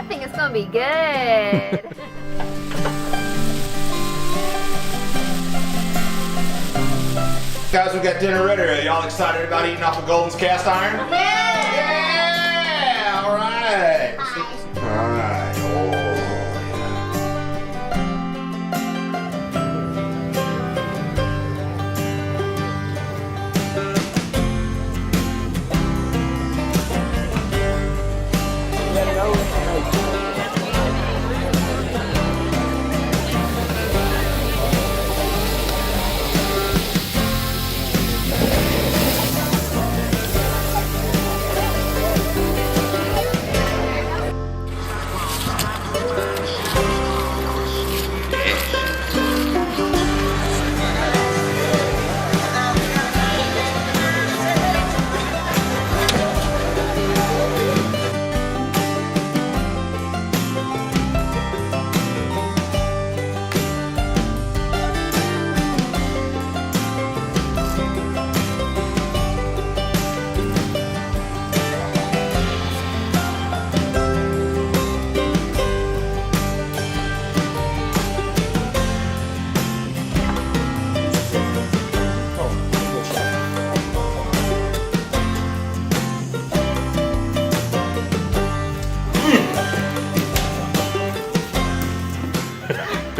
I think it's gonna be good. Guys, we got dinner ready. Are y'all excited about eating off of Golden's cast iron? Yeah! All right. All right. Oh, yeah.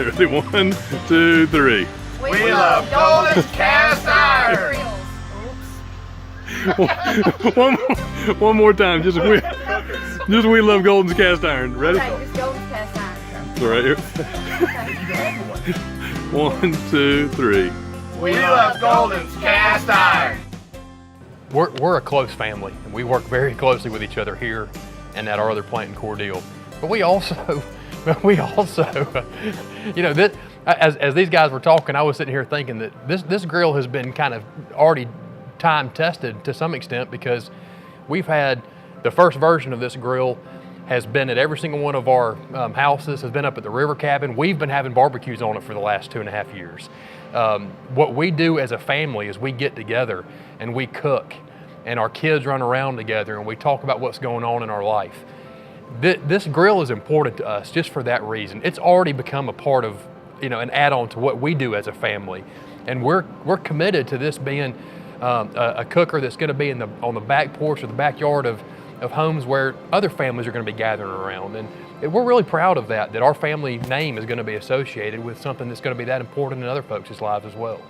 Ready? 1, 2, 3. We love Golden's cast iron. One more time. Just we love Golden's cast iron. Ready? Okay, just Golden's cast iron. All right here. 1, 2, 3. We love Golden's cast iron. We're a close family, and we work very closely with each other here and at our other plant in Cordele. But we also, you know, as these guys were talking, I was sitting here thinking that this grill has been kind of already time tested to some extent, because we've had the first version of this grill has been at every single one of our houses, has been up at the river cabin. We've been having barbecues on it for the last 2.5 years. What we do as a family is we get together and we cook, and our kids run around together and we talk about what's going on in our life. This grill is important to us just for that reason. It's already become a part of, you know, an add-on to what we do as a family, and we're committed to this being a cooker that's going to be on the back porch or the backyard of homes where other families are going to be gathering around. And we're really proud of that our family name is going to be associated with something that's going to be that important in other folks' lives as well.